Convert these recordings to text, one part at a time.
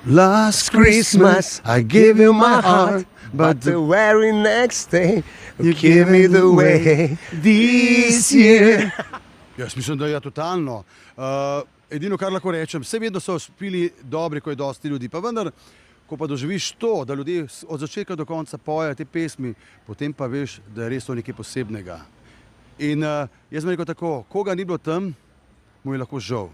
Last Christmas I gave you my heart, but the very next day you gave me the way this year. Jaz mislim, da je totalno. Edino, kar lahko rečem, vse vedno so špili dobri, ko je dosti ljudi, pa vendar, ko pa doživiš to, da ljudje od začetka do konca pojejo te pesmi, potem pa veš, da je res to nekaj posebnega. In jaz sem rekel tako, koga ni bilo tam, mu je lahko žal.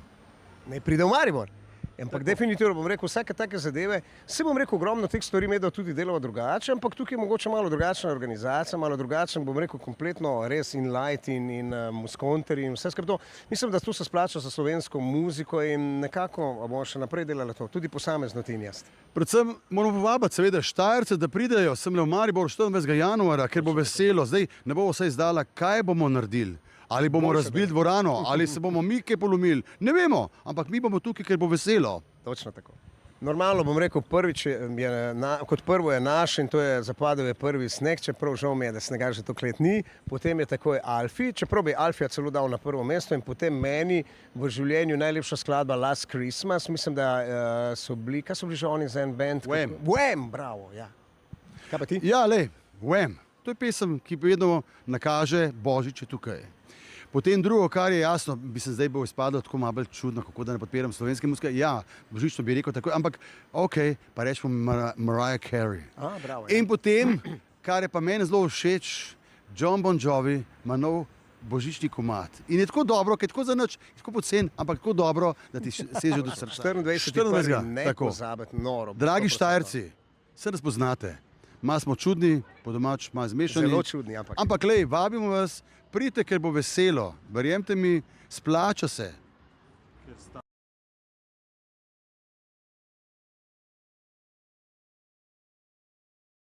Ne pride v Maribor. Ampak definitivno bom rekel, vsake take zadeve, se bom rekel, ogromno teh stvari medel tudi delava drugače, ampak tukaj je mogoče malo drugačna organizacija, malo drugačen, bom rekel, kompletno res in light in muskonter in vse skrb to. Mislim, da tu se splača za slovensko muziko in nekako bomo še naprej delali to, tudi posamezno ti in jaz. Predvsem moramo povabiti seveda Štajerce, da pridejo sem le v Maribor 24. januarja, ker bo veselo. Zdaj ne bo vse izdala, kaj bomo naredili. Ali bomo razbili dvorano, ali se bomo mi kaj polomili, ne vemo, ampak mi bomo tukaj, ker bo veselo. Točno tako. Normalno bom rekel, prvič kot prvo je naš in to je zapadel je prvi sneg, čeprav žal mi je, da snega že toliko let ni, potem je takoj Alfie, čeprav bi Alfija celo dal na prvo mesto in potem meni v življenju najlepša skladba Last Christmas, mislim, da so bili, kaj so bili že oni za en band? Wham, bravo, ja. Kaj pa ti? Ja, lej, Wham. To je pesem, ki vedno nakaže Božič je tukaj. Potem drugo, kar je jasno, bi se zdaj bo izpadlo tako malo bolj čudno, kako da ne podpiram slovenske muzike. Ja, božično bi rekel tako, ampak ok, pa rečemo Mariah Carey. Bravo, ja. In potem, kar je pa meni zelo všeč, Jon Bon Jovi ima nov božični komad. In je tako dobro, ker je tako za nič, tako pocen, ampak tako dobro, da ti seže do srca. 24. ne pozabiti, noro. Dragi Štajerci, se nas poznate. Malo smo čudni, po domač malo zmešani. Zelo čudni, ampak. Ampak lej, vabimo vas, pridite, ker bo veselo. Verjemite mi, splača se.